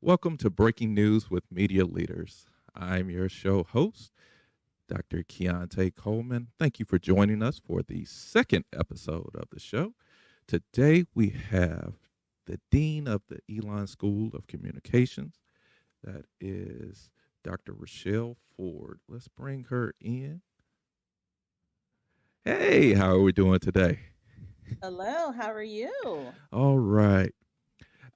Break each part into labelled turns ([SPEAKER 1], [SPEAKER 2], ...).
[SPEAKER 1] Welcome to Breaking News with Media Leaders. I'm your show host, Dr. Keonte Coleman. Thank you for joining us for the second episode of the show. Today we have the Dean of the Elon School of Communications, that is Dr. Rochelle Ford. Let's bring her in. Hey, how are we doing today?
[SPEAKER 2] Hello, how are you?
[SPEAKER 1] All right.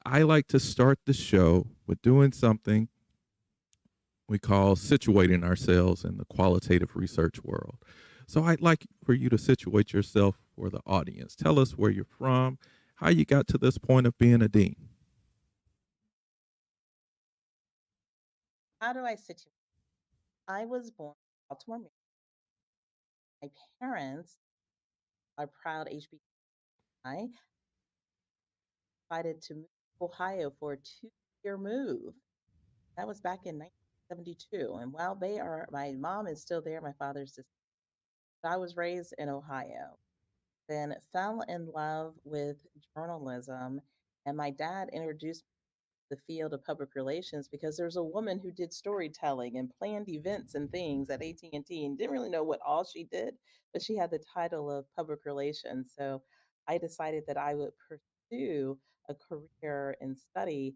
[SPEAKER 1] I like to start the show with doing something we call situating ourselves in the qualitative research world. So I'd like for you to situate yourself for the audience. Tell us where you're from, how you got to this point of being a dean.
[SPEAKER 2] How do I situate? I was born in Baltimore, Maryland. My parents are proud HBCI, decided to move to Ohio for a 2-year move. That was back in 1972. And while my mom is still there, my father's just, I was raised in Ohio. Then fell in love with journalism, and my dad introduced the field of public relations because there's a woman who did storytelling and planned events and things at AT&T and didn't really know what all she did, but she had the title of public relations. So I decided that I would pursue a career and study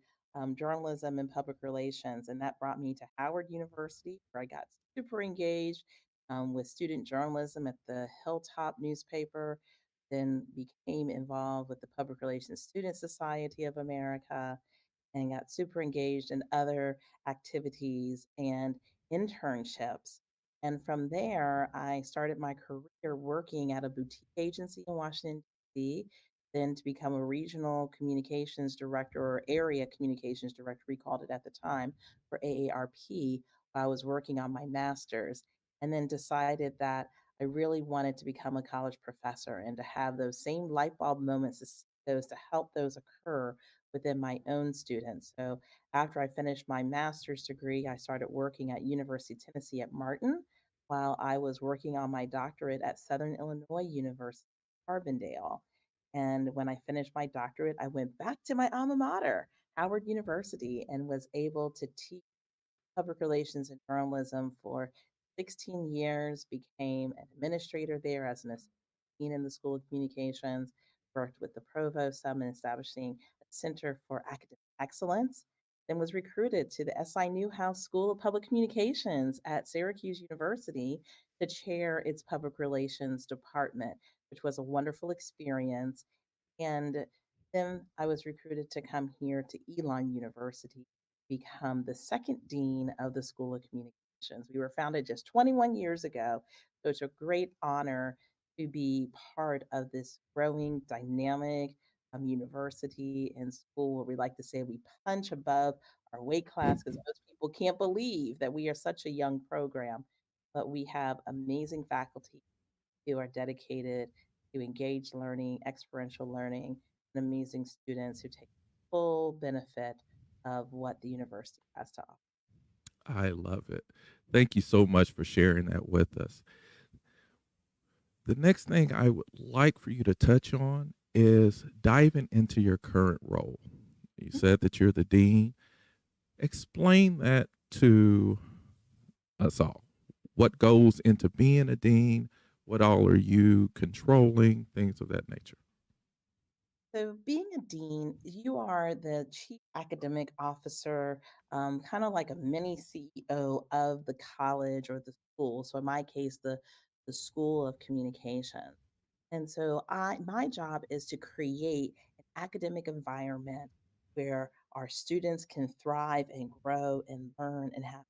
[SPEAKER 2] journalism and public relations. And that brought me to Howard University, where I got super engaged with student journalism at the Hilltop newspaper, then became involved with the Public Relations Student Society of America and got super engaged in other activities and internships. And from there, I started my career working at a boutique agency in Washington, D.C., then to become a regional communications director or area communications director, we called it at the time, for AARP. I was working on my master's and then decided that I really wanted to become a college professor and to have those same light bulb moments as those to help those occur within my own students. So after I finished my master's degree, I started working at University of Tennessee at Martin while I was working on my doctorate at Southern Illinois University, Carbondale. And when I finished my doctorate, I went back to my alma mater, Howard University, and was able to teach public relations and journalism for 16 years, became an administrator there as an assistant dean in the School of Communications, worked with the provost some in establishing a Center for Academic Excellence, then was recruited to the SI Newhouse School of Public Communications at Syracuse University to chair its public relations department, which was a wonderful experience. And then I was recruited to come here to Elon University, become the second dean of the School of Communications. We were founded just 21 years ago. So it's a great honor to be part of this growing, dynamic university and school where we like to say we punch above our weight class because most people can't believe that we are such a young program. But we have amazing faculty who are dedicated to engaged learning, experiential learning, and amazing students who take full benefit of what the university has to offer.
[SPEAKER 1] I love it. Thank you so much for sharing that with us. The next thing I would like for you to touch on is diving into your current role. You said that you're the dean. Explain that to us all. What goes into being a dean? What all are you controlling? Things of that nature.
[SPEAKER 2] So, being a dean, you are the chief academic officer, kind of like a mini CEO of the college or the school. So, in my case, the School of Communication. And so my job is to create an academic environment where our students can thrive and grow and learn and have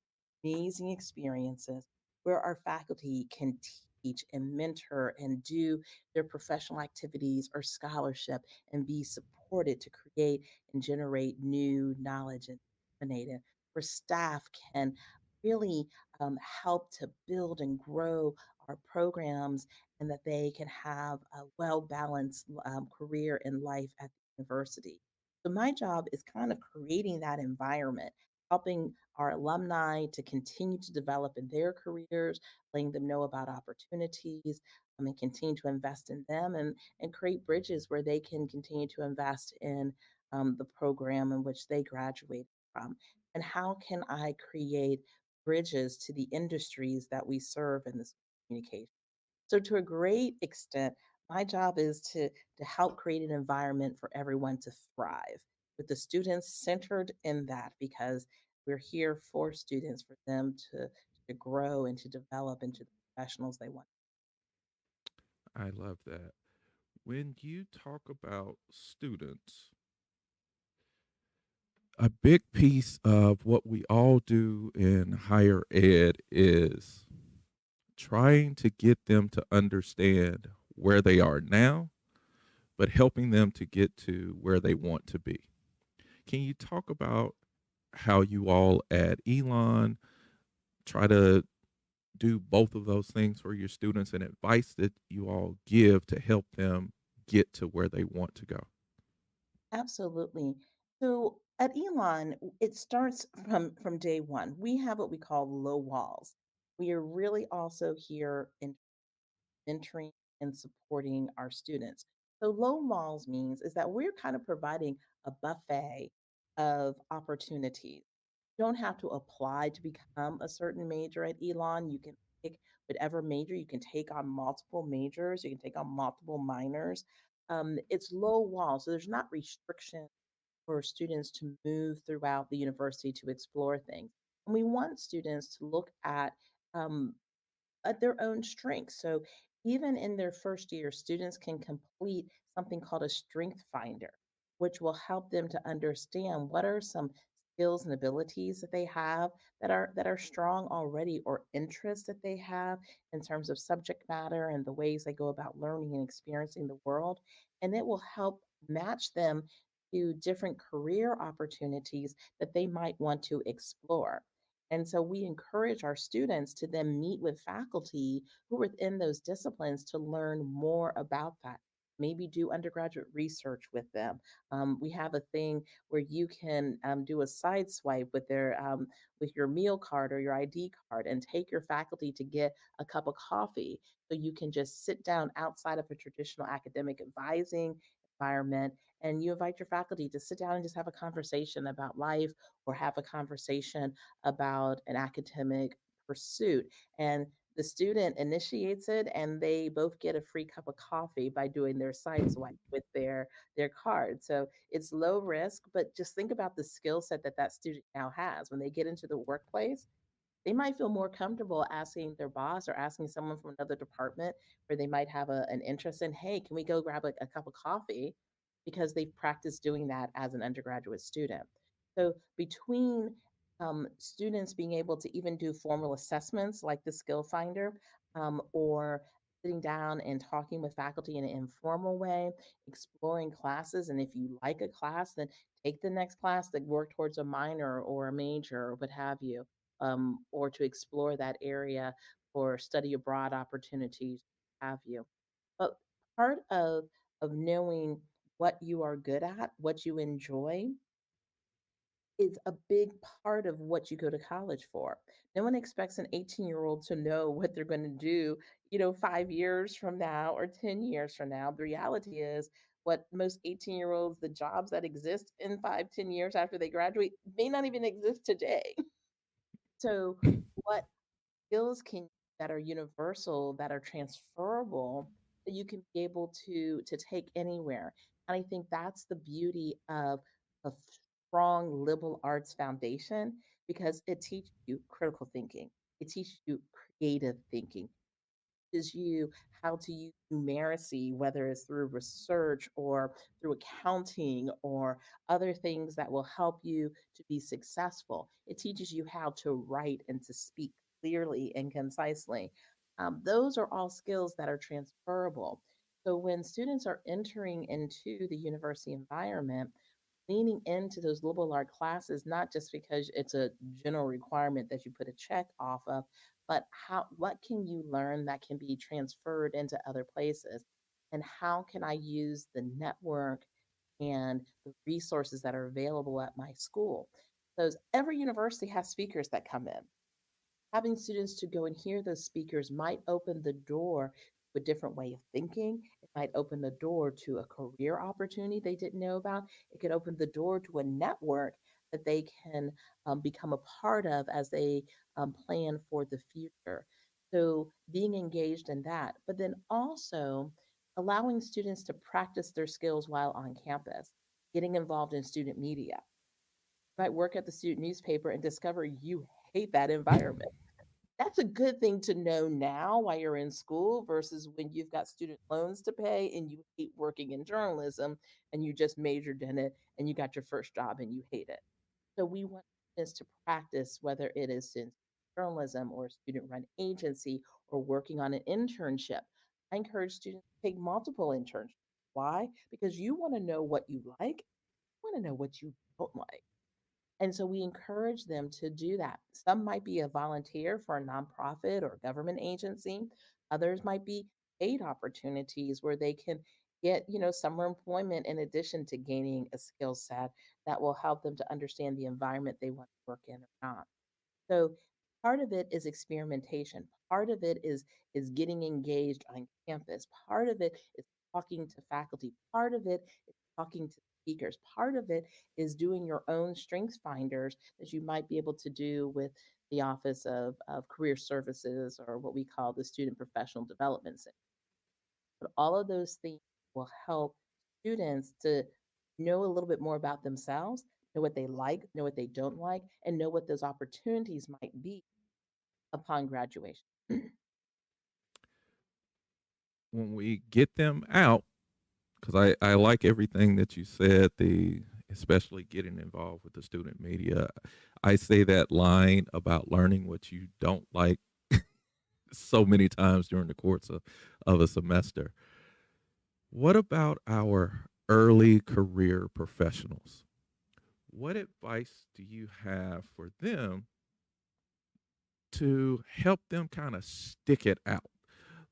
[SPEAKER 2] amazing experiences, where our faculty can teach and mentor and do their professional activities or scholarship and be supported to create and generate new knowledge and disseminate it, where staff can really help to build and grow our programs and that they can have a well balanced career in life at the university. So, my job is kind of creating that environment, helping our alumni to continue to develop in their careers, letting them know about opportunities. And continue to invest in them and create bridges where they can continue to invest in the program in which they graduate. from? And how can I create bridges to the industries that we serve in this communication? So to a great extent, my job is to help create an environment for everyone to thrive, with the students centered in that, because we're here for students, for them to grow and to develop into the professionals they want.
[SPEAKER 1] I love that. When you talk about students, a big piece of what we all do in higher ed is trying to get them to understand where they are now, but helping them to get to where they want to be. Can you talk about how you all at Elon try to do both of those things for your students and advice that you all give to help them get to where they want to go?
[SPEAKER 2] Absolutely. So at Elon, it starts from day one. We have what we call low walls. We are really also here in mentoring and supporting our students. So low walls means is that we're kind of providing a buffet of opportunities. You don't have to apply to become a certain major at Elon. You can pick whatever major. You can take on multiple majors. You can take on multiple minors. It's low wall, so there's not restriction for students to move throughout the university to explore things. And we want students to look um, at their own strengths. So even in their first year, students can complete something called a strength finder, which will help them to understand what are some skills and abilities that they have that are strong already, or interests that they have in terms of subject matter and the ways they go about learning and experiencing the world. And it will help match them to different career opportunities that they might want to explore. And so we encourage our students to then meet with faculty who are within those disciplines to learn more about that. Maybe do undergraduate research with them. We have a thing where you can do a side swipe with with your meal card or your ID card, and take your faculty to get a cup of coffee. So you can just sit down outside of a traditional academic advising environment, and you invite your faculty to sit down and just have a conversation about life, or have a conversation about an academic pursuit. And the student initiates it, and they both get a free cup of coffee by doing their side swipe with their card. So it's low risk, but just think about the skill set that that student now has when they get into the workplace. They might feel more comfortable asking their boss or asking someone from another department where they might have an interest in, hey, can we go grab a cup of coffee? Because they've practiced doing that as an undergraduate student. So between students being able to even do formal assessments like the skill finder, or sitting down and talking with faculty in an informal way, exploring classes. And if you like a class, then take the next class that work towards a minor or a major or what have you, or to explore that area for study abroad opportunities, have you. But part of knowing what you are good at, what you enjoy, is a big part of what you go to college for. No one expects an 18-year-old to know what they're going to do, 5 years from now or 10 years from now. The reality is, what most 18-year-olds, the jobs that exist in 5, 10 years after they graduate, may not even exist today. So, what skills can that are universal, that are transferable, that you can be able to take anywhere? And I think that's the beauty of a strong liberal arts foundation, because it teaches you critical thinking, it teaches you creative thinking, teaches you how to use numeracy, whether it's through research or through accounting or other things that will help you to be successful. It teaches you how to write and to speak clearly and concisely. Those are all skills that are transferable. So when students are entering into the university environment, leaning into those liberal art classes, not just because it's a general requirement that you put a check off of, but what can you learn that can be transferred into other places? And how can I use the network and the resources that are available at my school? Because every university has speakers that come in. Having students to go and hear those speakers might open the door to a different way of thinking. It might open the door to a career opportunity they didn't know about. It could open the door to a network that they can become a part of as they plan for the future. So being engaged in that, but then also allowing students to practice their skills while on campus, getting involved in student media. You might work at the student newspaper and discover you hate that environment. That's a good thing to know now while you're in school versus when you've got student loans to pay and you hate working in journalism and you just majored in it and you got your first job and you hate it. So we want students to practice, whether it is in journalism or student run agency or working on an internship. I encourage students to take multiple internships. Why? Because you want to know what you like, you want to know what you don't like. And so we encourage them to do that. Some might be a volunteer for a nonprofit or government agency. Others might be paid opportunities where they can get, summer employment in addition to gaining a skill set that will help them to understand the environment they want to work in or not. So part of it is experimentation. Part of it is getting engaged on campus. Part of it is talking to faculty. Part of it is talking to speakers. Part of it is doing your own strengths finders that you might be able to do with the Office of Career Services or what we call the Student Professional Development Center. But all of those things will help students to know a little bit more about themselves, know what they like, know what they don't like, and know what those opportunities might be upon graduation.
[SPEAKER 1] When we get them out, because I like everything that you said, the especially getting involved with the student media. I say that line about learning what you don't like so many times during the course of a semester. What about our early career professionals? What advice do you have for them to help them kind of stick it out?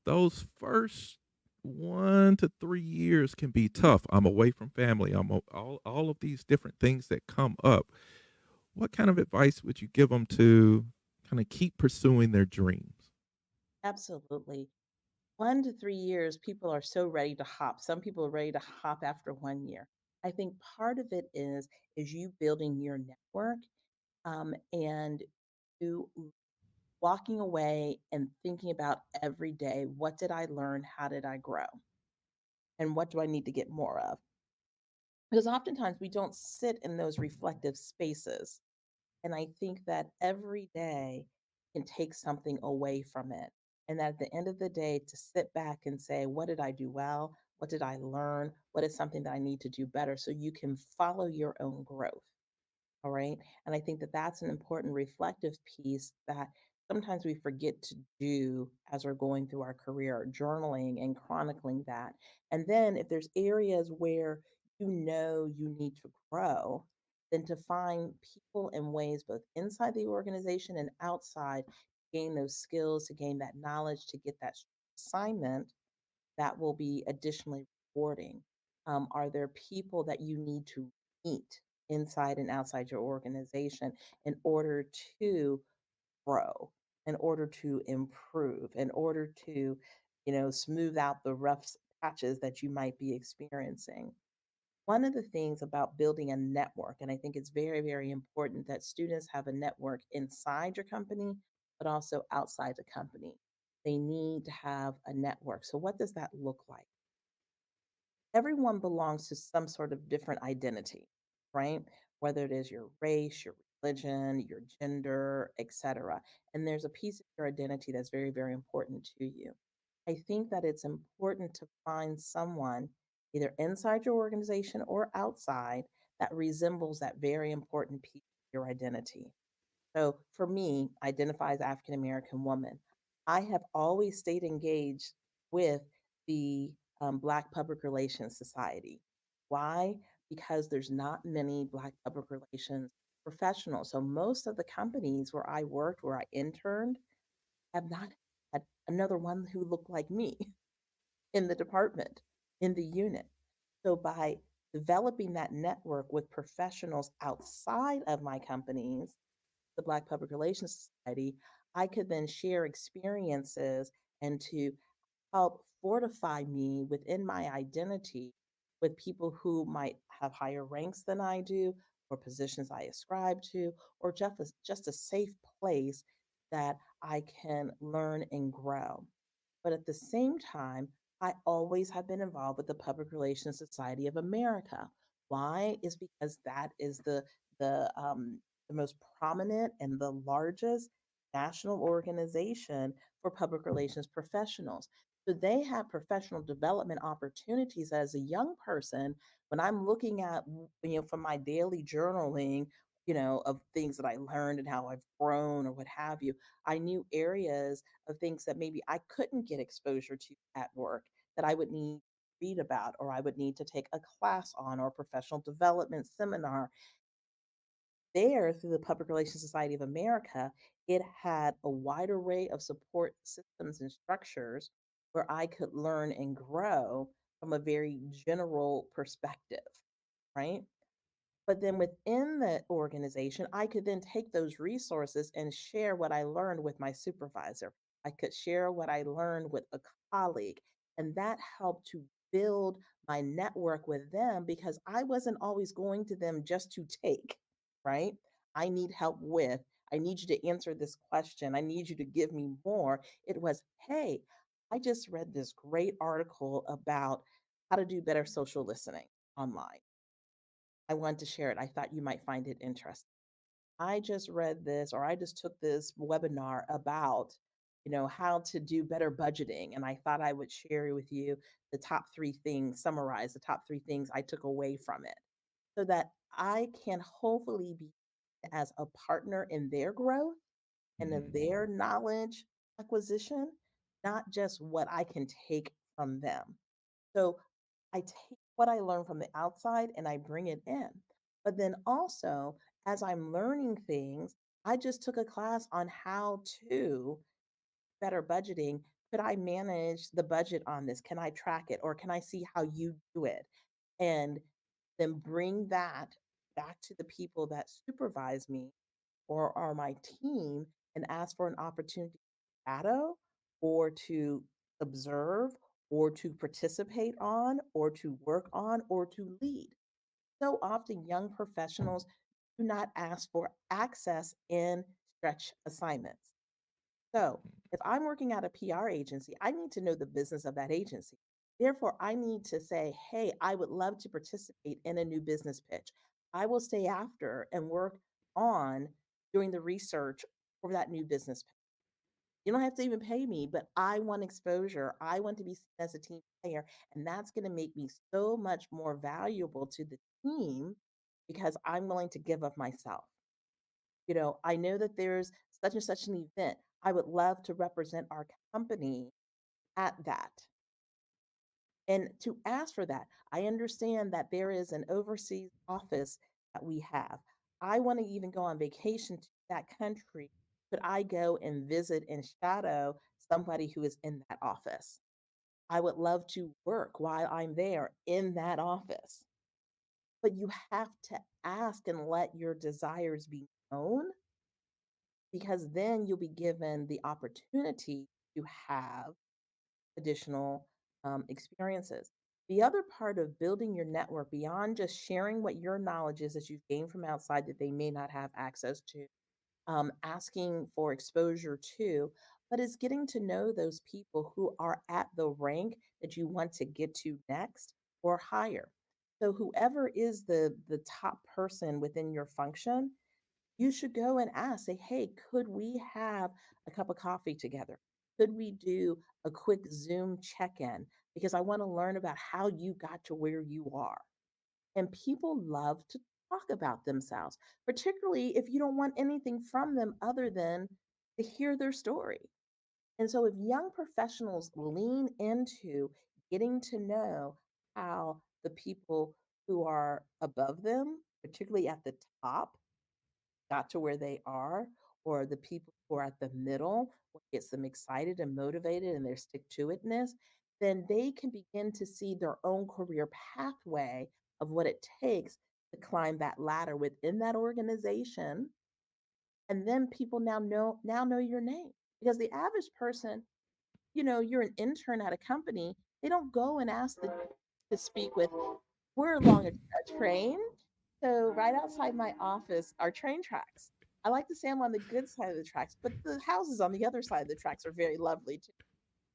[SPEAKER 1] Those first 1 to 3 years can be tough. I'm away from family. All of these different things that come up. What kind of advice would you give them to kind of keep pursuing their dreams?
[SPEAKER 2] Absolutely. 1 to 3 years, people are so ready to hop. Some people are ready to hop after 1 year. I think part of it is you building your network and you walking away and thinking about every day, what did I learn? How did I grow? And what do I need to get more of? Because oftentimes we don't sit in those reflective spaces. And I think that every day can take something away from it. And that at the end of the day, to sit back and say, what did I do well? What did I learn? What is something that I need to do better so you can follow your own growth? All right. And I think that that's an important reflective piece that sometimes we forget to do as we're going through our career, journaling and chronicling that. And then if there's areas where you need to grow, then to find people and ways both inside the organization and outside to gain those skills, to gain that knowledge, to get that assignment that will be additionally rewarding? Are there people that you need to meet inside and outside your organization in order to grow, in order to improve, in order to, smooth out the rough patches that you might be experiencing? One of the things about building a network, and I think it's very, very important that students have a network inside your company, but also outside the company. They need to have a network. So, what does that look like? Everyone belongs to some sort of different identity, right? Whether it is your race, your religion, your gender, etc. And there's a piece of your identity that's very, very important to you. I think that it's important to find someone either inside your organization or outside that resembles that very important piece of your identity. So for me, identify as African American woman. I have always stayed engaged with the Black Public Relations Society. Why? Because there's not many Black public relations professionals. So most of the companies where I worked, where I interned, have not had another one who looked like me in the department, in the unit. So by developing that network with professionals outside of my companies, the Black Public Relations Society, I could then share experiences and to help fortify me within my identity with people who might have higher ranks than I do or positions I ascribe to, or just a safe place that I can learn and grow. But at the same time, I always have been involved with the Public Relations Society of America. Why? Is because that is the most prominent and the largest national organization for public relations professionals. So they have professional development opportunities as a young person. When I'm looking at, from my daily journaling, of things that I learned and how I've grown or what have you, I knew areas of things that maybe I couldn't get exposure to at work that I would need to read about, or I would need to take a class on, or a professional development seminar. There, through the Public Relations Society of America, it had a wide array of support systems and structures where I could learn and grow from a very general perspective, right? But then within the organization, I could then take those resources and share what I learned with my supervisor. I could share what I learned with a colleague. And that helped to build my network with them, because I wasn't always going to them just to take, right? I need help with, I need you to answer this question. I need you to give me more. It was, hey, I just read this great article about how to do better social listening online. I wanted to share it. I thought you might find it interesting. I just read this, or I just took this webinar about, how to do better budgeting. And I thought I would share with you the top three things, summarize the top three things I took away from it, so that I can hopefully be as a partner in their growth and in
[SPEAKER 1] Mhm.
[SPEAKER 2] their knowledge acquisition, not just what I can take from them. So I take what I learn from the outside and I bring it in. But then also, as I'm learning things, I just took a class on how to better budgeting. Could I manage the budget on this? Can I track it? Or can I see how you do it? And then bring that back to the people that supervise me or are my team, and ask for an opportunity to shadow, or to observe, or to participate on, or to work on, or to lead. So often, young professionals do not ask for access in stretch assignments. So, if I'm working at a PR agency, I need to know the business of that agency. Therefore, I need to say, hey, I would love to participate in a new business pitch. I will stay after and work on doing the research for that new business pitch. You don't have to even pay me, but I want exposure. I want to be seen as a team player. And that's going to make me so much more valuable to the team, because I'm willing to give of myself. I know that there's such and such an event. I would love to represent our company at that. And to ask for that, I understand that there is an overseas office that we have. I want to even go on vacation to that country. Could I go and visit and shadow somebody who is in that office? I would love to work while I'm there in that office. But you have to ask and let your desires be known, because then you'll be given the opportunity to have additional experiences. The other part of building your network, beyond just sharing what your knowledge is that you've gained from outside that they may not have access to, asking for exposure to, but is getting to know those people who are at the rank that you want to get to next or higher. So whoever is the top person within your function, you should go and ask, say, hey, could we have a cup of coffee together? Could we do a quick Zoom check in? Because I want to learn about how you got to where you are. And people love to talk about themselves, particularly if you don't want anything from them other than to hear their story. And so, if young professionals lean into getting to know how the people who are above them, particularly at the top, got to where they are, or the people who are at the middle, what gets them excited and motivated and their stick to itness, then they can begin to see their own career pathway of what it takes to climb that ladder within that organization. And then people now know your name. Because the average person, you're an intern at a company, they don't go and ask to speak with, we're along a train. So right outside my office are train tracks. I like to say I'm on the good side of the tracks, but the houses on the other side of the tracks are very lovely too.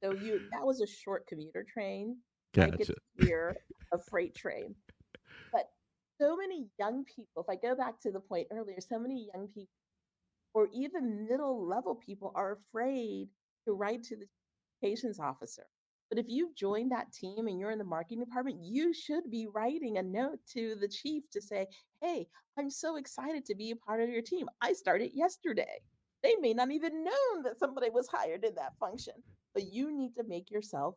[SPEAKER 2] So you that was a short commuter train. I get
[SPEAKER 1] Gotcha.
[SPEAKER 2] to hear a freight train. But so many young people, if I go back to the point earlier, so many young people or even middle level people are afraid to write to the communications officer. But if you've joined that team and you're in the marketing department, you should be writing a note to the chief to say, hey, I'm so excited to be a part of your team. I started yesterday. They may not even known that somebody was hired in that function, but you need to make yourself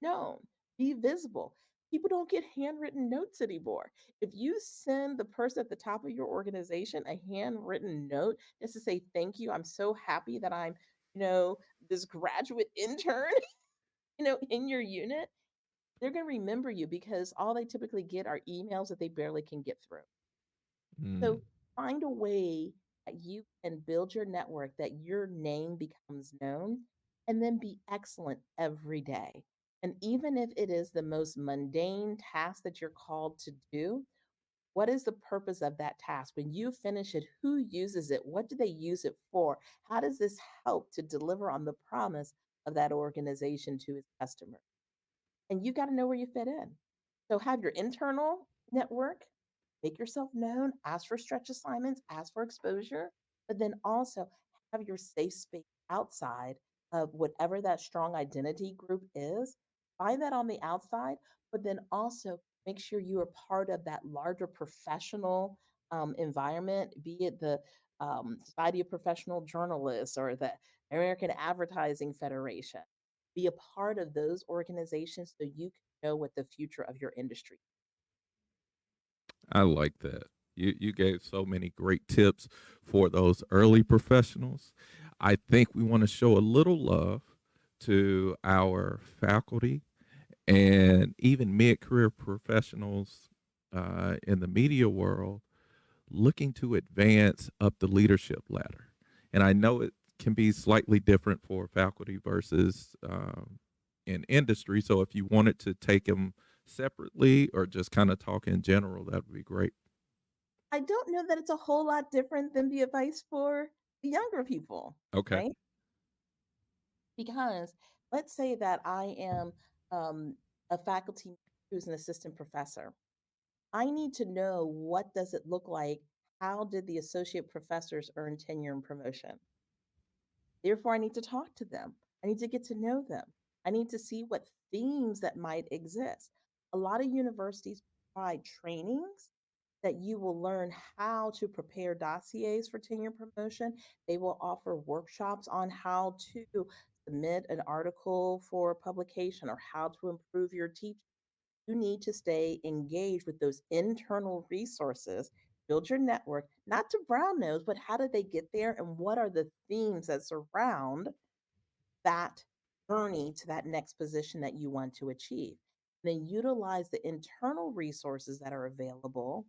[SPEAKER 2] known, be visible. People don't get handwritten notes anymore. If you send the person at the top of your organization a handwritten note just to say thank you, I'm so happy that I'm, you know, this graduate intern, in your unit, they're going to remember you because all they typically get are emails that they barely can get through.
[SPEAKER 1] Mm,
[SPEAKER 2] So find a way that you can build your network, that your name becomes known, and then be excellent every day. And even if it is the most mundane task that you're called to do, what is the purpose of that task? When you finish it, who uses it? What do they use it for? How does this help to deliver on the promise of that organization to its customer? And you got to know where you fit in. So have your internal network, make yourself known, ask for stretch assignments, ask for exposure, but then also have your safe space outside of whatever that strong identity group is. Find that on the outside, but then also make sure you are part of that larger professional environment, be it the Society of Professional Journalists or the American Advertising Federation. Be a part of those organizations so you can know what the future of your industry.
[SPEAKER 1] I like that. You gave so many great tips for those early professionals. I think we want to show a little love to our faculty and even mid-career professionals in the media world looking to advance up the leadership ladder. And I know it can be slightly different for faculty versus in industry. So if you wanted to take them separately or just kind of talk in general, that would be great.
[SPEAKER 2] I don't know that it's a whole lot different than the advice for the younger people,
[SPEAKER 1] Okay.
[SPEAKER 2] right? Because let's say that I am a faculty who's an assistant professor. I need to know what does it look like? How did the associate professors earn tenure and promotion? Therefore, I need to talk to them. I need to get to know them. I need to see what themes that might exist. A lot of universities provide trainings that you will learn how to prepare dossiers for tenure promotion. They will offer workshops on how to submit an article for publication or how to improve your teaching. You need to stay engaged with those internal resources, build your network, not to brown nose, but how did they get there and what are the themes that surround that journey to that next position that you want to achieve. Then utilize the internal resources that are available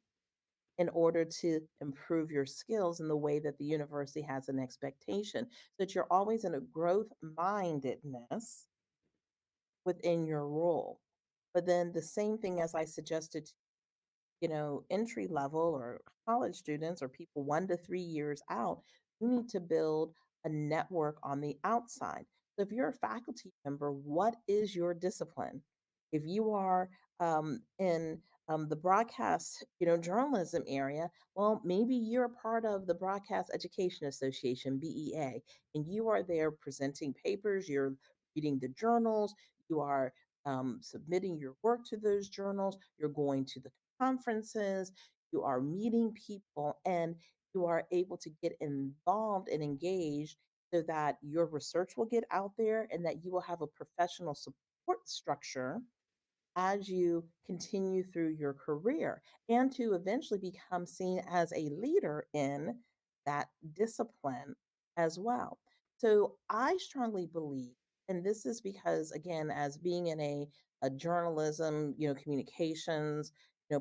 [SPEAKER 2] in order to improve your skills in the way that the university has an expectation, so that you're always in a growth mindedness within your role. But then the same thing as I suggested, entry level or college students or people 1 to 3 years out, you need to build a network on the outside. So if you're a faculty member, what is your discipline? If you are in the broadcast, journalism area, well, maybe you're a part of the Broadcast Education Association, BEA, and you are there presenting papers, you're reading the journals, you are submitting your work to those journals, you're going to the conferences, you are meeting people, and you are able to get involved and engaged so that your research will get out there and that you will have a professional support structure as you continue through your career and to eventually become seen as a leader in that discipline as well. So I strongly believe, and this is because, again, as being in a journalism, communications,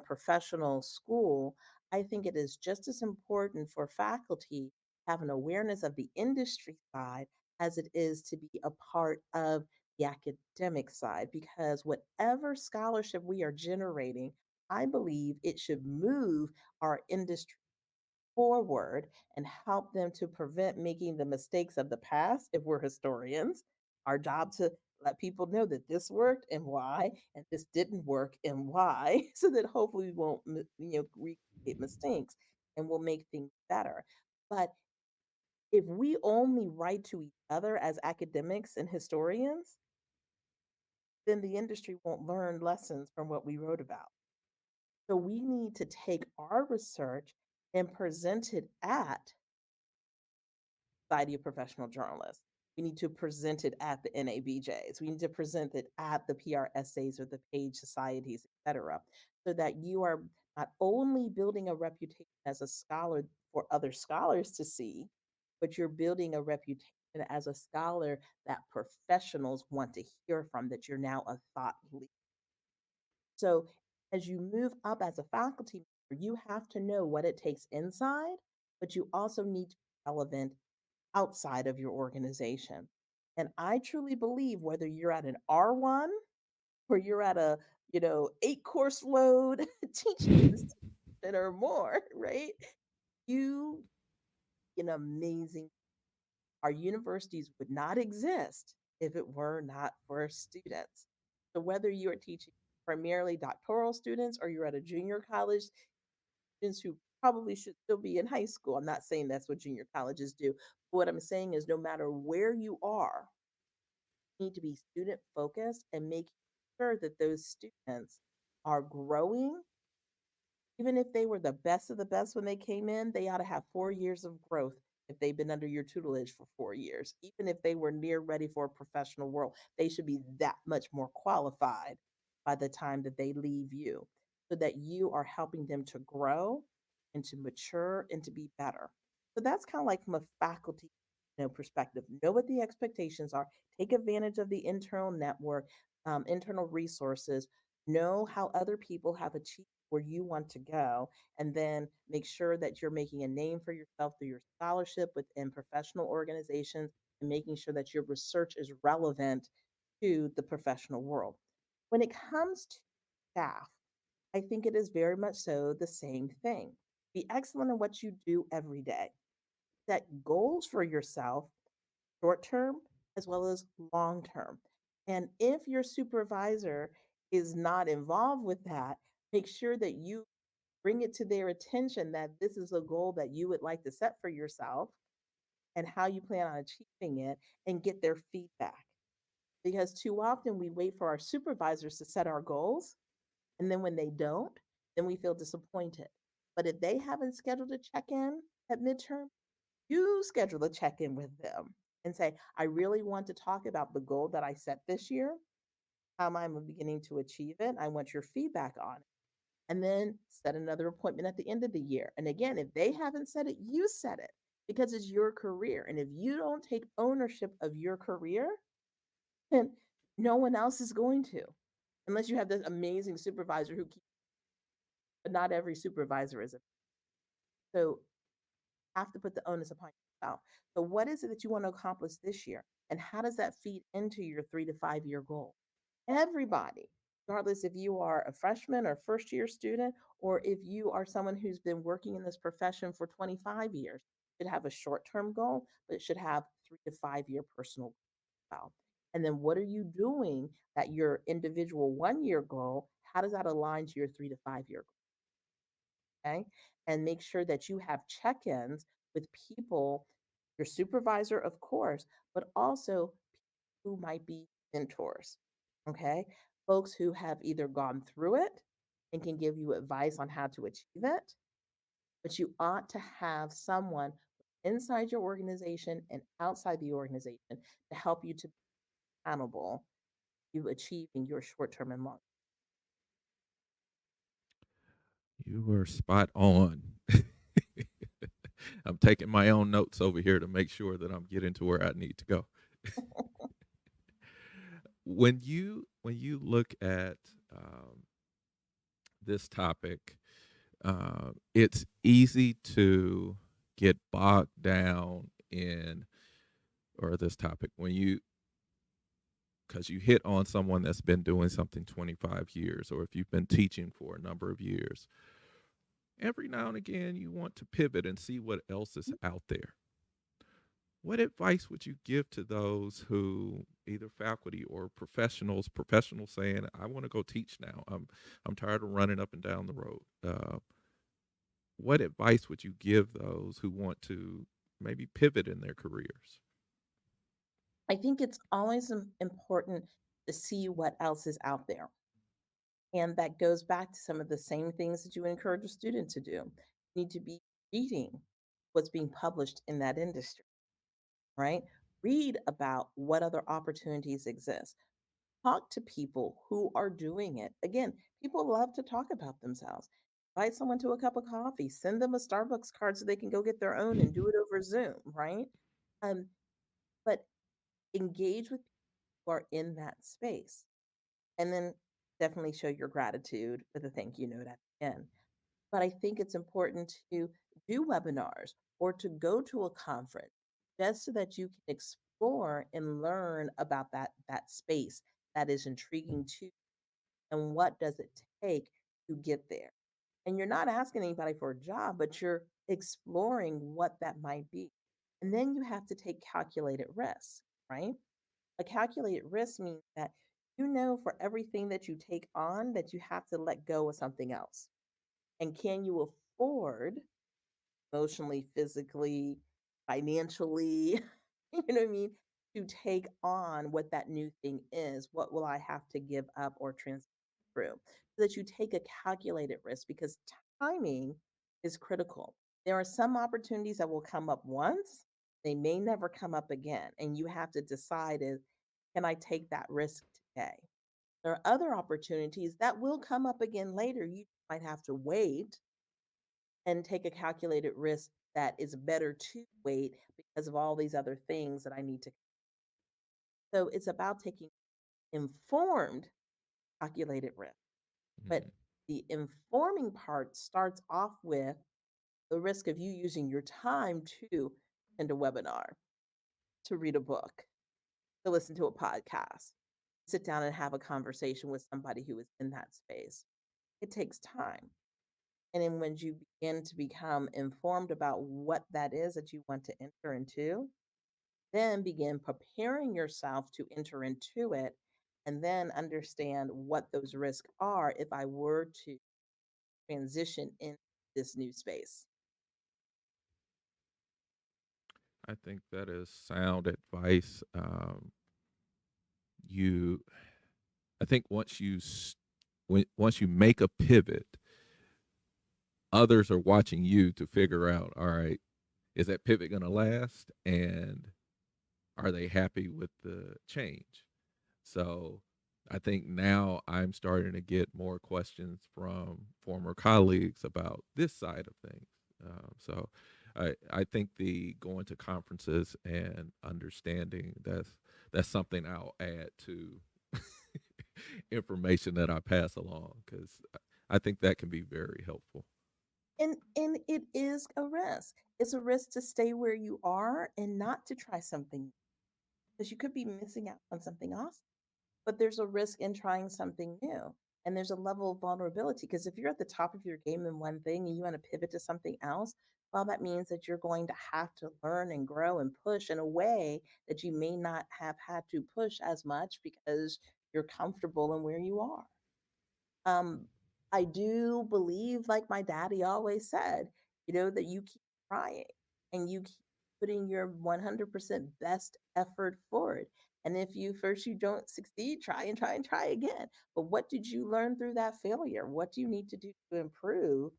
[SPEAKER 2] professional school, I think it is just as important for faculty to have an awareness of the industry side as it is to be a part of the academic side, because whatever scholarship we are generating I believe it should move our industry forward and help them to prevent making the mistakes of the past if we're historians. Our job to let people know that this worked and why, and this didn't work and why, so that hopefully we won't recreate mistakes and we'll make things better. But if we only write to each other as academics and historians, then the industry won't learn lessons from what we wrote about. So we need to take our research and present it at Society of Professional Journalists. We need to present it at the NABJs. We need to present it at the PRSAs or the page societies, et cetera, so that you are not only building a reputation as a scholar for other scholars to see, but you're building a reputation as a scholar that professionals want to hear from, that you're now a thought leader. So as you move up as a faculty member, you have to know what it takes inside, but you also need to be relevant outside of your organization. And I truly believe whether you're at an R1 or you're at a, 8 course load teaching institution or more, right? You an amazing our universities would not exist if it were not for students. So whether you are teaching primarily doctoral students or you're at a junior college, students who probably should still be in high school. I'm not saying that's what junior colleges do. What I'm saying is no matter where you are, you need to be student focused and making sure that those students are growing. Even if they were the best of the best when they came in, they ought to have 4 years of growth if they've been under your tutelage for 4 years. Even if they were near ready for a professional world, they should be that much more qualified by the time that they leave you so that you are helping them to grow and to mature and to be better. So that's kind of like from a faculty perspective. Know what the expectations are, take advantage of the internal network, internal resources, know how other people have achieved where you want to go, and then make sure that you're making a name for yourself through your scholarship within professional organizations and making sure that your research is relevant to the professional world. When it comes to staff, I think it is very much so the same thing. Be excellent in what you do every day. Set goals for yourself, short term as well as long term. And if your supervisor is not involved with that, make sure that you bring it to their attention that this is a goal that you would like to set for yourself and how you plan on achieving it and get their feedback. Because too often we wait for our supervisors to set our goals. And then when they don't, then we feel disappointed. But if they haven't scheduled a check in at midterm, you schedule a check in with them and say, I really want to talk about the goal that I set this year, how I'm beginning to achieve it. I want your feedback on it. And then set another appointment at the end of the year. And again, if they haven't said it, you set it because it's your career. And if you don't take ownership of your career, then no one else is going to, unless you have this amazing supervisor who keeps, but not every supervisor is. So have to put the onus upon yourself. So what is it that you want to accomplish this year? And how does that feed into your 3 to 5 year goal? Everybody, regardless if you are a freshman or first year student, or if you are someone who's been working in this profession for 25 years, should have a short term goal, but it should have 3 to 5 year personal goal. And then what are you doing that your individual 1 year goal, how does that align to your 3 to 5 year goal? Okay. And make sure that you have check ins with people, your supervisor, of course, but also who might be mentors. Okay. Folks who have either gone through it and can give you advice on how to achieve it, but you ought to have someone inside your organization and outside the organization to help you to be accountable to achieving your short term and long.
[SPEAKER 1] You were spot on. I'm taking my own notes over here to make sure that I'm getting to where I need to go. When you look at this topic, it's easy to get bogged down in or this topic when you because you hit on someone that's been doing something 25 years, or if you've been teaching for a number of years, every now and again you want to pivot and see what else is out there. What advice would you give to those who, either faculty or professionals saying, I want to go teach now. I'm tired of running up and down the road. What advice would you give those who want to maybe pivot in their careers?
[SPEAKER 2] I think it's always important to see what else is out there. And that goes back to some of the same things that you encourage a student to do. You need to be reading what's being published in that industry, right? Read about what other opportunities exist. Talk to people who are doing it. Again, people love to talk about themselves. Invite someone to a cup of coffee, send them a Starbucks card so they can go get their own and do it over Zoom, right? Um, but engage with people who are in that space. And then definitely show your gratitude with a thank you note at the end. But I think it's important to do webinars or to go to a conference just so that you can explore and learn about that space that is intriguing to you, and what does it take to get there. And you're not asking anybody for a job, but you're exploring what that might be. And then you have to take calculated risks, right? A calculated risk means that you know for everything that you take on that you have to let go of something else. And can you afford emotionally, physically, financially, you know what I mean, to take on what that new thing is? What will I have to give up or transfer through? So that you take a calculated risk, because timing is critical. There are some opportunities that will come up once, they may never come up again. And you have to decide is, can I take that risk today? There are other opportunities that will come up again later. You might have to wait and take a calculated risk that is better to wait because of all these other things that I need to. So it's about taking informed calculated risk. But
[SPEAKER 1] Mhm.
[SPEAKER 2] the informing part starts off with the risk of you using your time to attend a webinar, to read a book, to listen to a podcast, sit down and have a conversation with somebody who is in that space. It takes time. And then when you begin to become informed about what that is that you want to enter into, then begin preparing yourself to enter into it, and then understand what those risks are if I were to transition in this new space.
[SPEAKER 1] I think that is sound advice. You, I think once you make a pivot, others are watching you to figure out, all right, is that pivot going to last, and are they happy with the change? So I think now I'm starting to get more questions from former colleagues about this side of things. So I think the going to conferences and understanding, that's something I'll add to information that I pass along, because I think that can be very helpful.
[SPEAKER 2] And it is a risk. It's a risk to stay where you are and not to try something, because you could be missing out on something awesome. But there's a risk in trying something new. And there's a level of vulnerability, because if you're at the top of your game in one thing and you want to pivot to something else, well, that means that you're going to have to learn and grow and push in a way that you may not have had to push as much because you're comfortable in where you are. Um, I do believe, like my daddy always said, that you keep trying and you keep putting your 100% best effort forward. And if you don't succeed, try and try and try again. But what did you learn through that failure? What do you need to do to improve,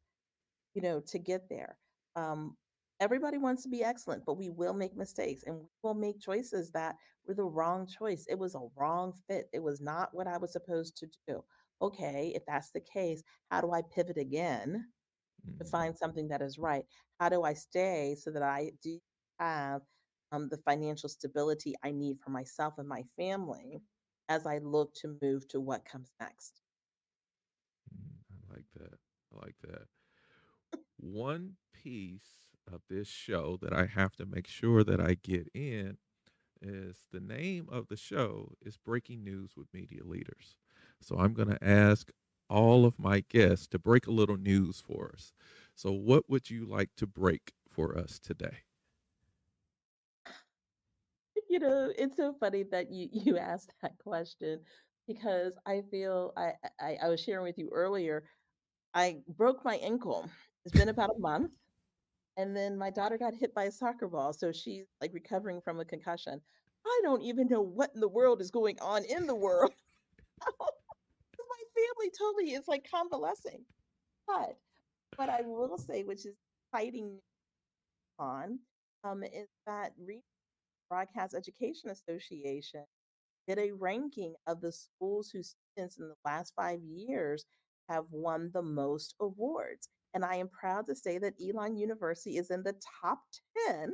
[SPEAKER 2] to get there? Um, Everybody wants to be excellent, but we will make mistakes and we will make choices that were the wrong choice. It was a wrong fit. It was not what I was supposed to do. Okay, if that's the case, how do I pivot again to
[SPEAKER 1] Mhm.
[SPEAKER 2] find something that is right? How do I stay so that I do have the financial stability I need for myself and my family as I look to move to what comes next?
[SPEAKER 1] I like that. I like that. One piece of this show that I have to make sure that I get in is the name of the show is Breaking News with Media Leaders. So I'm going to ask all of my guests to break a little news for us. So, what would you like to break for us today?
[SPEAKER 2] It's so funny that you asked that question because I feel I was sharing with you earlier. I broke my ankle. It's been about a month, and then my daughter got hit by a soccer ball, so she's like recovering from a concussion. I don't even know what in the world is going on in the world. My family totally is like convalescing. But what I will say, which is exciting on, is that Broadcast Education Association did a ranking of the schools whose students in the last 5 years have won the most awards. And I am proud to say that Elon University is in the top 10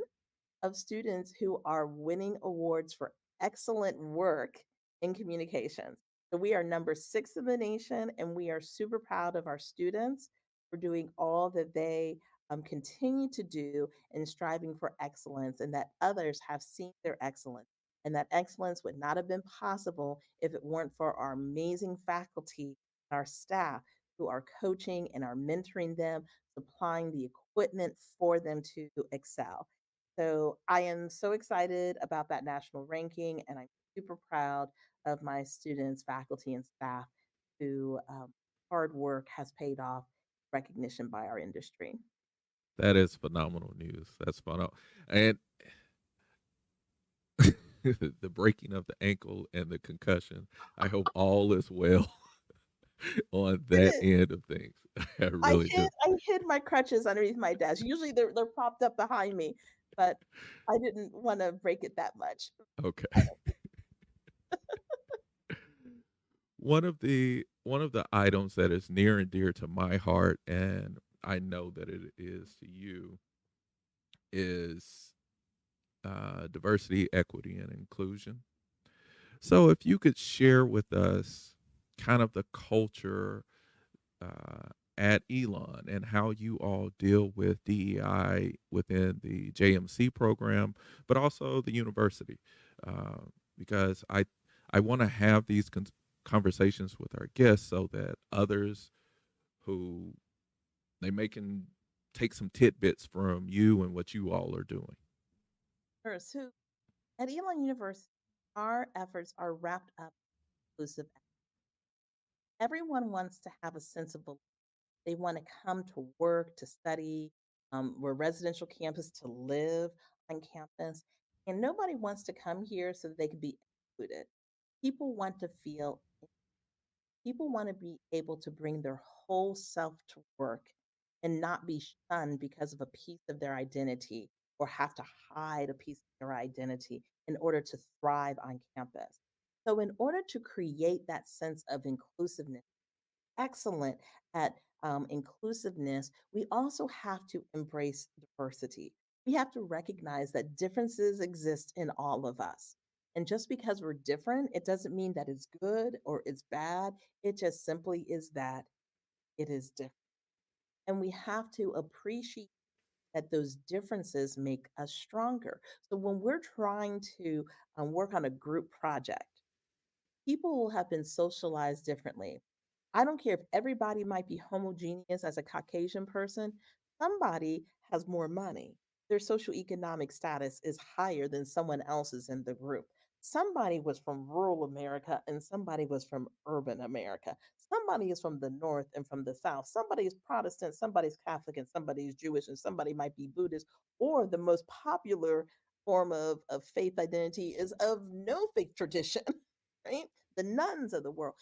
[SPEAKER 2] of students who are winning awards for excellent work in communications. So we are number 6 in the nation, and we are super proud of our students for doing all that they continue to do and striving for excellence, and that others have seen their excellence. And that excellence would not have been possible if it weren't for our amazing faculty, our staff who are coaching and are mentoring them, supplying the equipment for them to excel. So I am so excited about that national ranking, and I'm super proud of my students, faculty, and staff who hard work has paid off recognition by our industry.
[SPEAKER 1] That is phenomenal news. That's fun. And the breaking of the ankle and the concussion, I hope all is well on
[SPEAKER 2] It
[SPEAKER 1] that
[SPEAKER 2] is.
[SPEAKER 1] end of things. I really do.
[SPEAKER 2] I hid my crutches underneath my desk. Usually they're propped up behind me, but I didn't want to break it that much.
[SPEAKER 1] Okay. One of the items that is near and dear to my heart, and I know that it is to you, is diversity, equity, and inclusion. So, if you could share with us kind of the culture uh, at Elon and how you all deal with DEI within the JMC program, but also the university, uh, because I want to have these conversations with our guests so that others who they may can take some tidbits from you and what you all are doing.
[SPEAKER 2] Sure. So at Elon University, our efforts are wrapped up in inclusive. Everyone wants to have a sense of belonging. They want to come to work, to study. We're a residential campus to live on campus. And nobody wants to come here so that they can be included. People want to feel, people want to be able to bring their whole self to work and not be shunned because of a piece of their identity or have to hide a piece of their identity in order to thrive on campus. So, in order to create that sense of inclusiveness, excellent at inclusiveness, we also have to embrace diversity. We have to recognize that differences exist in all of us. And just because we're different, it doesn't mean that it's good or it's bad. It just simply is that it is different. And we have to appreciate that those differences make us stronger. So when we're trying to work on a group project, people have been socialized differently. I don't care if everybody might be homogeneous as a Caucasian person, somebody has more money. Their socioeconomic status is higher than someone else's in the group. Somebody was from rural America and somebody was from urban America. Somebody is from the North and from the South. Somebody is Protestant, somebody's Catholic, and somebody is Jewish, and somebody might be Buddhist. Or the most popular form of faith identity is of no faith tradition, right? The nuns of the world.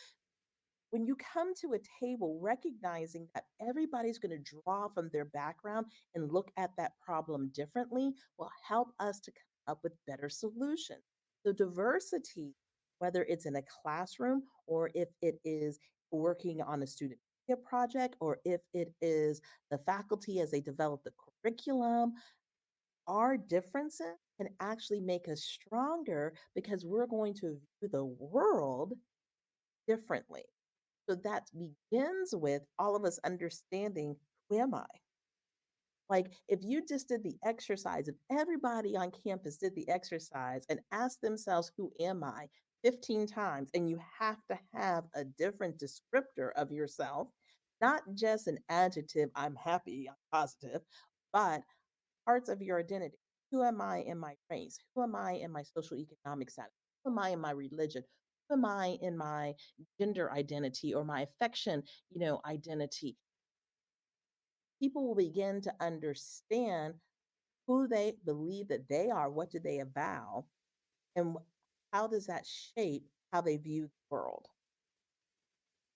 [SPEAKER 2] When you come to a table recognizing that everybody's going to draw from their background and look at that problem differently will help us to come up with better solutions. So diversity, whether it's in a classroom or if it is working on a student media project or if it is the faculty as they develop the curriculum, our differences can actually make us stronger because we're going to view the world differently. So that begins with all of us understanding, who am I? Like if you just did the exercise, if everybody on campus did the exercise and asked themselves, who am I, 15 times, and you have to have a different descriptor of yourself, not just an adjective, I'm happy, I'm positive, but parts of your identity. Who am I in my race? Who am I in my social economic status? Who am I in my religion? Who am I in my gender identity or my affection, identity? People will begin to understand who they believe that they are, what do they avow, and how does that shape how they view the world.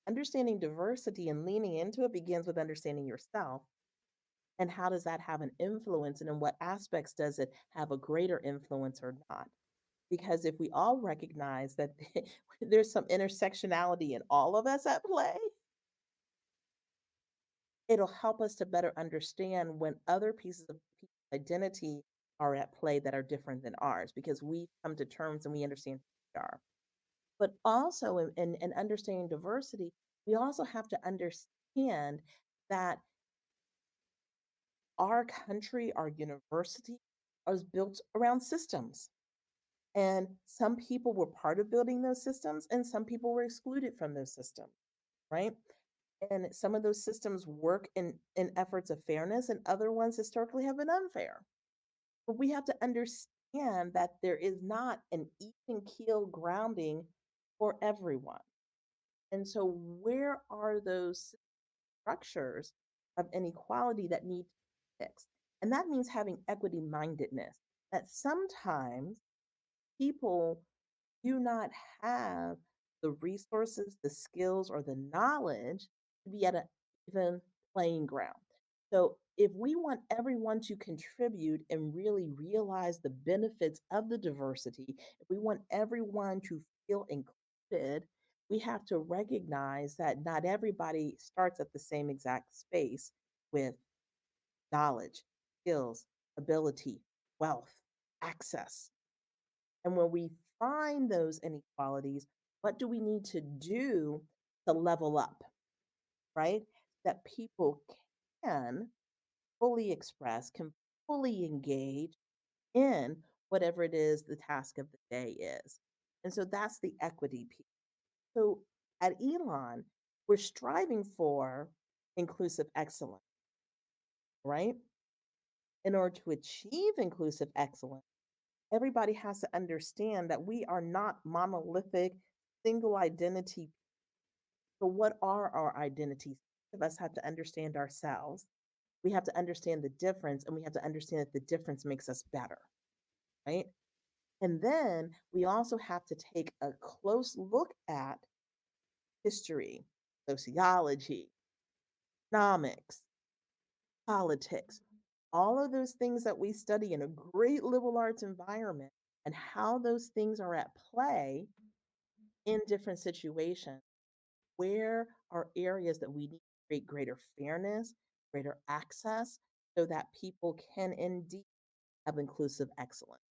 [SPEAKER 2] Understanding diversity and leaning into it begins with understanding yourself. And how does that have an influence? And in what aspects does it have a greater influence or not? Because if we all recognize that there's some intersectionality in all of us at play, it'll help us to better understand when other pieces of identity are at play that are different than ours, because we come to terms and we understand who we are. But also in understanding diversity, we also have to understand that our country, our university, is built around systems. And some people were part of building those systems, and some people were excluded from those systems, right? And some of those systems work in efforts of fairness, and other ones historically have been unfair. But we have to understand that there is not an even keel grounding for everyone. And so, where are those structures of inequality that need to be fixed? And that means having equity mindedness, that sometimes people do not have the resources, the skills, or the knowledge to be at an even playing ground. So, if we want everyone to contribute and really realize the benefits of the diversity, if we want everyone to feel included, we have to recognize that not everybody starts at the same exact space with knowledge, skills, ability, wealth, access. And when we find those inequalities, what do we need to do to level up, right? That people can fully express, can fully engage in whatever it is the task of the day is. And so that's the equity piece. So at Elon, we're striving for inclusive excellence, right? In order to achieve inclusive excellence, everybody has to understand that we are not monolithic, single identity. So, what are our identities? Each of us have to understand ourselves. We have to understand the difference, and we have to understand that the difference makes us better, right? And then we also have to take a close look at history, sociology, economics, politics, all of those things that we study in a great liberal arts environment, and how those things are at play in different situations. Where are areas that we need to create greater fairness, greater access, so that people can indeed have inclusive excellence?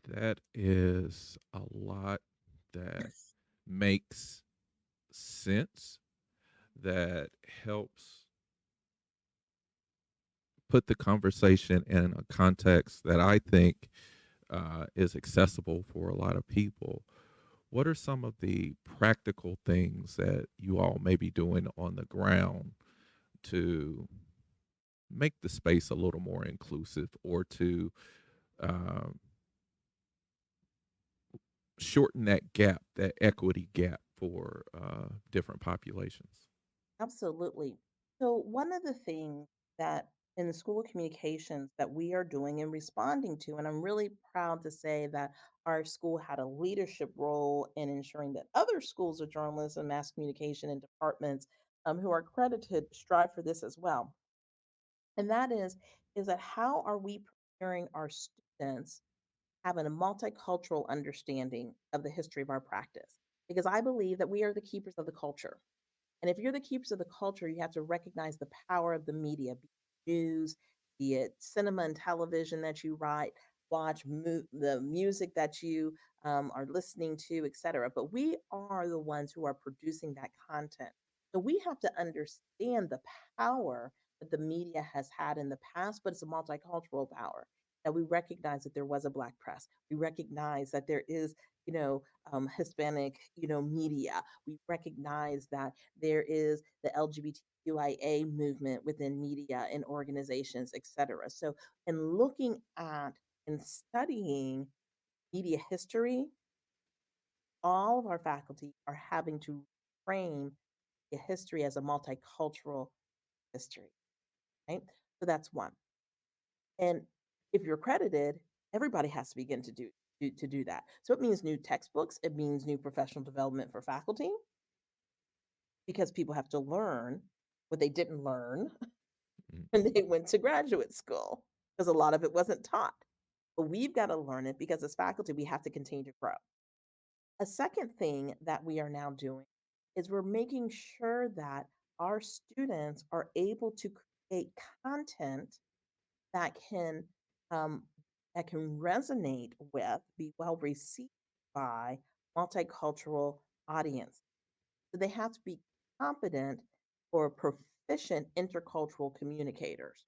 [SPEAKER 1] That is a lot that makes sense, that helps put the conversation in a context that I think is accessible for a lot of people. What are some of the practical things that you all may be doing on the ground to make the space a little more inclusive, or to um, shorten that gap, that equity gap for different populations?
[SPEAKER 2] Absolutely. So, one of the things that in the School of Communications that we are doing and responding to, and I'm really proud to say that our school had a leadership role in ensuring that other schools of journalism, mass communication, and departments who are accredited strive for this as well. And that is that how are we preparing our students having a multicultural understanding of the history of our practice? Because I believe that we are the keepers of the culture. And if you're the keepers of the culture, you have to recognize the power of the media, be it news, be it cinema and television that you write, watch, the music that you are listening to, etc. But we are the ones who are producing that content. So we have to understand the power that the media has had in the past, but it's a multicultural power. That we recognize that there was a Black press. We recognize that there is, Hispanic, media. We recognize that there is the LGBTQIA movement within media and organizations, et cetera. So, in looking at and studying media history, all of our faculty are having to frame a history as a multicultural history, right? So that's one. And if you're accredited, everybody has to begin to do that. So it means new textbooks, it means new professional development for faculty because people have to learn what they didn't learn
[SPEAKER 1] Mm.
[SPEAKER 2] when they went to graduate school because a lot of it wasn't taught. But we've got to learn it because as faculty, we have to continue to grow. A second thing that we are now doing is we're making sure that our students are able to create content that can um, resonate with, be well received by multicultural audience. So they have to be competent or proficient intercultural communicators.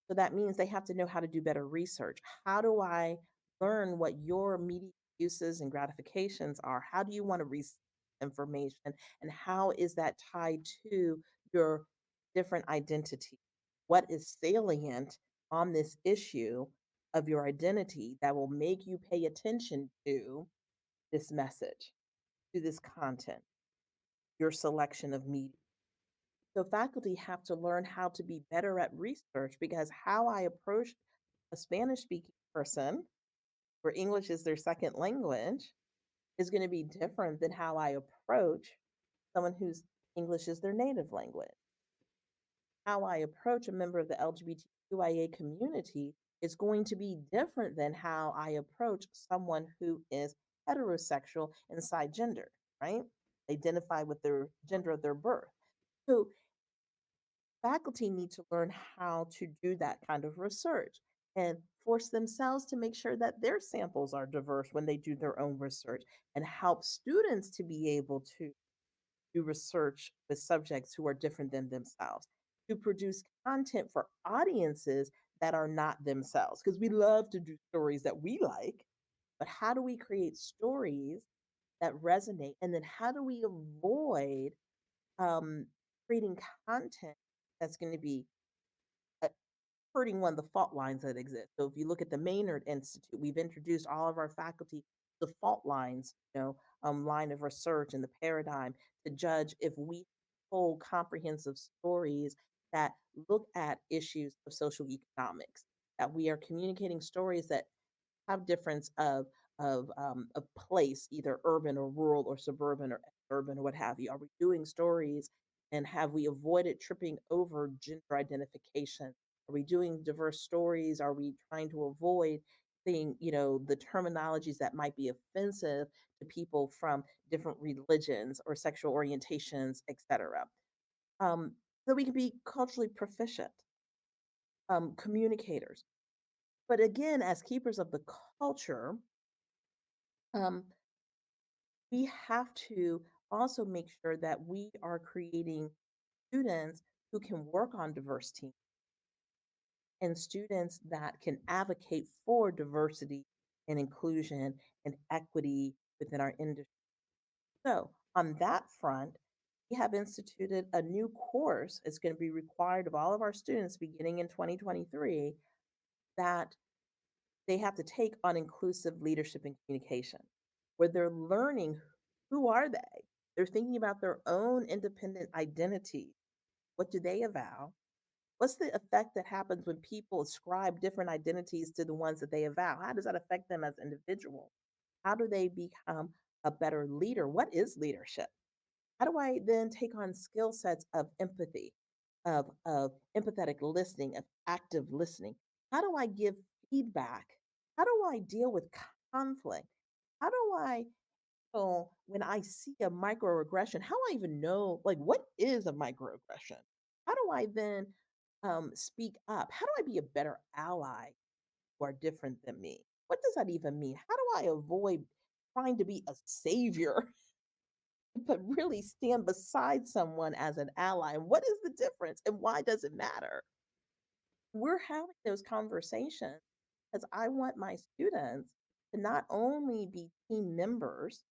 [SPEAKER 2] So that means they have to know how to do better research. How do I learn what your media uses and gratifications are? How do you want to receive information? And how is that tied to your different identity? What is salient on this issue of your identity that will make you pay attention to this message, to this content, your selection of media? So faculty have to learn how to be better at research because how I approach a Spanish speaking person where English is their second language is going to be different than how I approach someone whose English is their native language. How I approach a member of the LGBTQIA community is going to be different than how I approach someone who is heterosexual and cisgender, right? Identify with their gender of their birth. So faculty need to learn how to do that kind of research and force themselves to make sure that their samples are diverse when they do their own research and help students to be able to do research with subjects who are different than themselves, to produce content for audiences that are not themselves. Because we love to do stories that we like, but how do we create stories that resonate? And then how do we avoid um, creating content that's going to be uh, hurting one of the fault lines that exist? So if you look at the Maynard Institute, we've introduced all of our faculty the fault lines, line of research and the paradigm to judge if we hold comprehensive stories that look at issues of social economics, that we are communicating stories that have difference of place, either urban or rural or suburban or urban or what have you. Are we doing stories and have we avoided tripping over gender identification? Are we doing diverse stories? Are we trying to avoid the terminologies that might be offensive to people from different religions or sexual orientations, etc. Um, so we can be culturally proficient communicators. But again, as keepers of the culture, um, we have to also make sure that we are creating students who can work on diverse teams and students that can advocate for diversity and inclusion and equity within our industry. So, on that front, we have instituted a new course. It's going to be required of all of our students beginning in 2023 that they have to take on inclusive leadership and communication, where they're learning who are they? They're thinking about their own independent identity. What do they avow? What's the effect that happens when people ascribe different identities to the ones that they avow? How does that affect them as individuals? How do they become a better leader? What is leadership? How do I then take on skill sets of empathy, of empathetic listening, of active listening? How do I give feedback? How do I deal with conflict? How do I know when I see a microaggression? How do I even know, like, what is a microaggression? How do I then speak up? How do I be a better ally who are different than me? What does that even mean? How do I avoid trying to be a savior but really stand beside someone as an ally. And what is the difference and why does it matter? We're having those conversations because I want my students to not only be team members,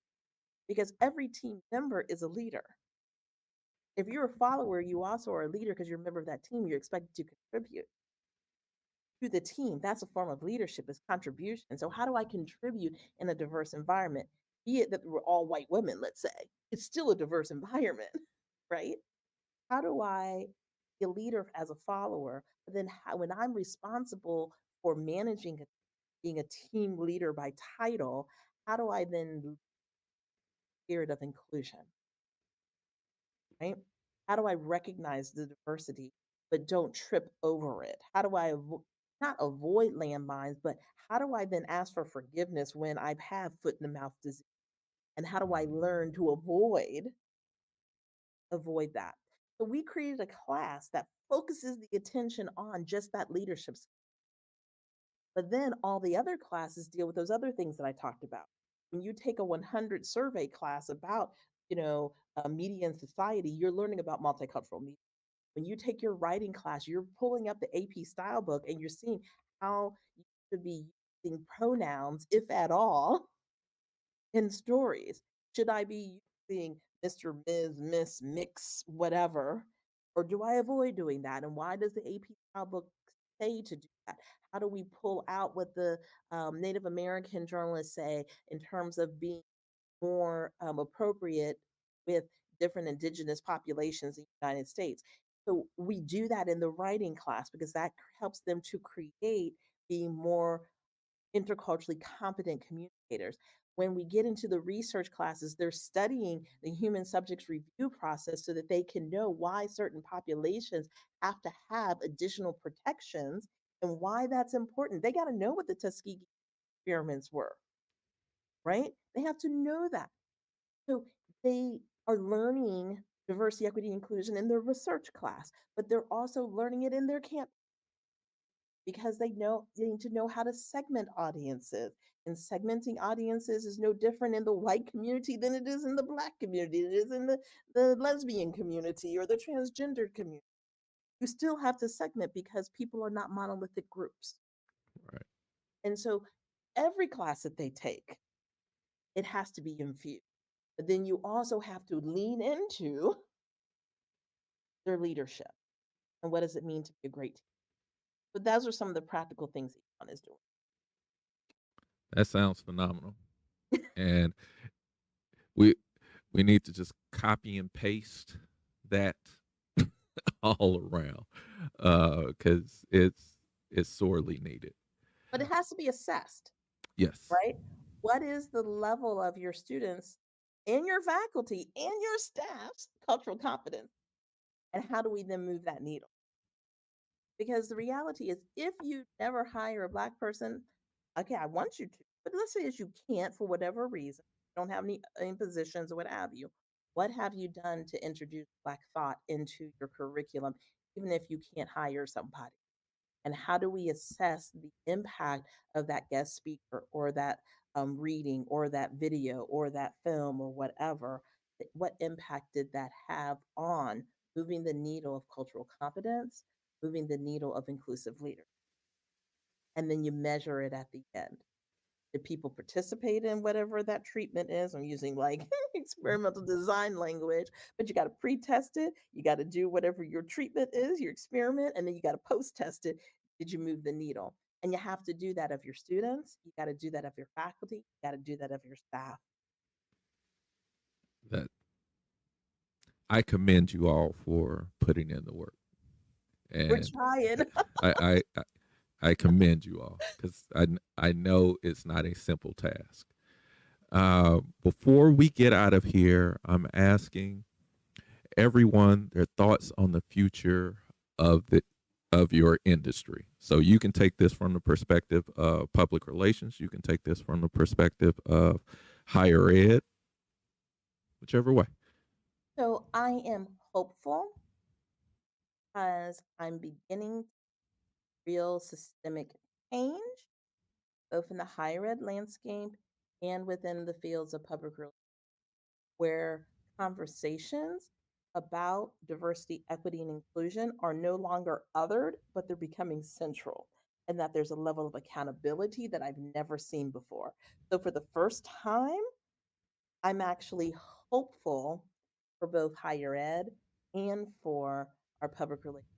[SPEAKER 2] because every team member is a leader. If you're a follower, you also are a leader because you're a member of that team. You're expected to contribute to the team. That's a form of leadership, is contribution. So, how do I contribute in a diverse environment? Be it that we're all white women, let's say, it's still a diverse environment, right? How do I be a leader as a follower? But then, when I'm responsible for managing, being a team leader by title, how do I then spirit of inclusion, right? How do I recognize the diversity but don't trip over it? How do I not avoid landmines, but how do I then ask for forgiveness when I have foot in the mouth disease? And how do I learn to avoid that? So we created a class that focuses the attention on just that leadership. But then all the other classes deal with those other things that I talked about. When you take a 100 survey class about, media and society, you're learning about multicultural media. When you take your writing class, you're pulling up the AP style book and you're seeing how you should be using pronouns, if at all, in stories. Should I be using Mr., Ms., Miss, Mix, whatever? Or do I avoid doing that? And why does the AP style book say to do that? How do we pull out what the Native American journalists say in terms of being more appropriate with different indigenous populations in the United States? So we do that in the writing class because that helps them to create being more interculturally competent communicators. When we get into the research classes, they're studying the human subjects review process so that they can know why certain populations have to have additional protections and why that's important. They got to know what the Tuskegee experiments were, right? They have to know that. So they are learning diversity, equity, inclusion in their research class, but they're also learning it in their camp because they need to know how to segment audiences. And segmenting audiences is no different in the white community than it is in the black community, it is in the lesbian community or the transgendered community. You still have to segment because people are not monolithic groups.
[SPEAKER 1] Right.
[SPEAKER 2] And so every class that they take, it has to be infused. But then you also have to lean into their leadership. And what does it mean to be a great team? But those are some of the practical things that Elon is doing.
[SPEAKER 1] That sounds phenomenal. And we we need to just copy and paste that all around because it's sorely needed.
[SPEAKER 2] But it has to be assessed,
[SPEAKER 1] Yes,
[SPEAKER 2] right? What is the level of your students and your faculty and your staff's cultural competence? And how do we then move that needle? Because the reality is, if you never hire a Black person, okay, I want you to, but let's say as you can't for whatever reason, don't have any positions or what have you. What have you done to introduce Black thought into your curriculum, even if you can't hire somebody? And how do we assess the impact of that guest speaker or that reading or that video or that film or whatever? What impact did that have on moving the needle of cultural competence, moving the needle of inclusive leader? And then you measure it at the end. Did people participate in whatever that treatment is? I'm using like experimental design language, but you got to pre-test it. You got to do whatever your treatment is, your experiment, and then you got to post-test it. Did you move the needle? And you have to do that of your students. You got to do that of your faculty. You got to do that of your staff.
[SPEAKER 1] that I commend you all for putting in the work,
[SPEAKER 2] We're
[SPEAKER 1] and
[SPEAKER 2] trying.
[SPEAKER 1] I I commend you all because I know it's not a simple task. Before we get out of here, I'm asking everyone their thoughts on the future of the of your industry. So you can take this from the perspective of public relations. You can take this from the perspective of higher ed, whichever way.
[SPEAKER 2] So I am hopeful as I'm beginning real systemic change, both in the higher ed landscape and within the fields of public relations, where conversations about diversity, equity, and inclusion are no longer othered, but they're becoming central, and that there's a level of accountability that I've never seen before. So, for the first time, I'm actually hopeful for both higher ed and for our public relations,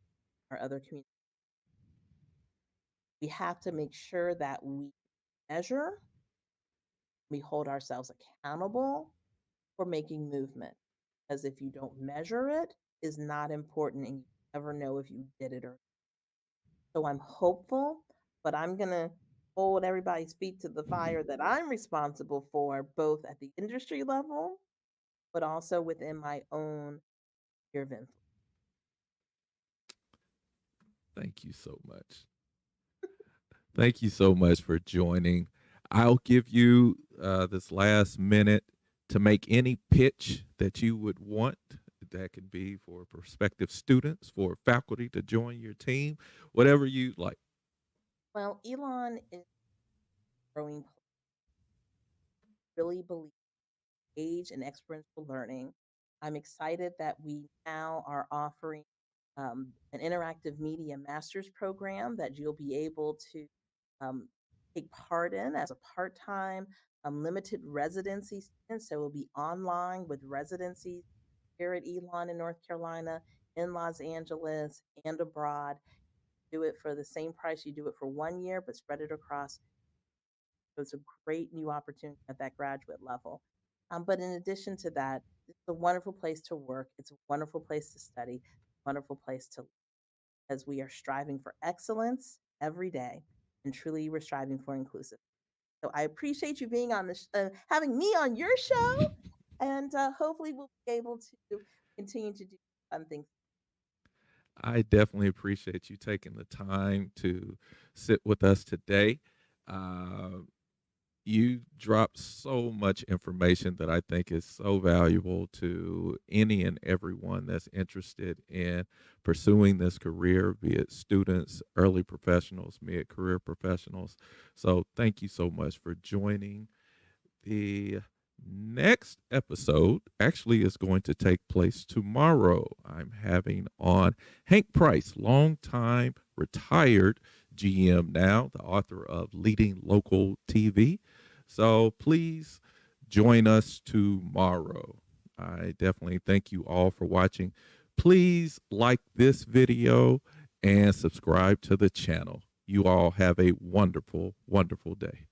[SPEAKER 2] our other community. We have to make sure that we measure, we hold ourselves accountable for making movement. Because if you don't measure it, is not important and you never know if you did it or not. So I'm hopeful, but I'm gonna hold everybody's feet to the fire that I'm responsible for, both at the industry level, but also within my own sphere of influence.
[SPEAKER 1] Thank you so much. Thank you so much for joining. I'll give you this last minute to make any pitch that you would want. That could be for prospective students, for faculty to join your team, whatever you like.
[SPEAKER 2] Well, Elon is growing, really believe age and experiential learning. I'm excited that we now are offering an interactive media master's program that you'll be able to um, take part in as a part time, limited residency student. So it will be online with residencies here at Elon in North Carolina, in Los Angeles, and abroad. Do it for the same price you do it for 1 year, but spread it across. So it's a great new opportunity at that graduate level. But in addition to that, it's a wonderful place to work. It's a wonderful place to study, wonderful place to live, as we are striving for excellence every day, and truly we're striving for inclusive. So I appreciate you being on having me on your show, and hopefully we'll be able to continue to do fun things.
[SPEAKER 1] I definitely appreciate you taking the time to sit with us today. Uh, you dropped so much information that I think is so valuable to any and everyone that's interested in pursuing this career, be it students, early professionals, mid career professionals. So, thank you so much for joining. The next episode actually is going to take place tomorrow. I'm having on Hank Price, longtime retired GM now, the author of Leading Local TV. So please join us tomorrow. I definitely thank you all for watching. Please like this video and subscribe to the channel. You all have a wonderful, wonderful day.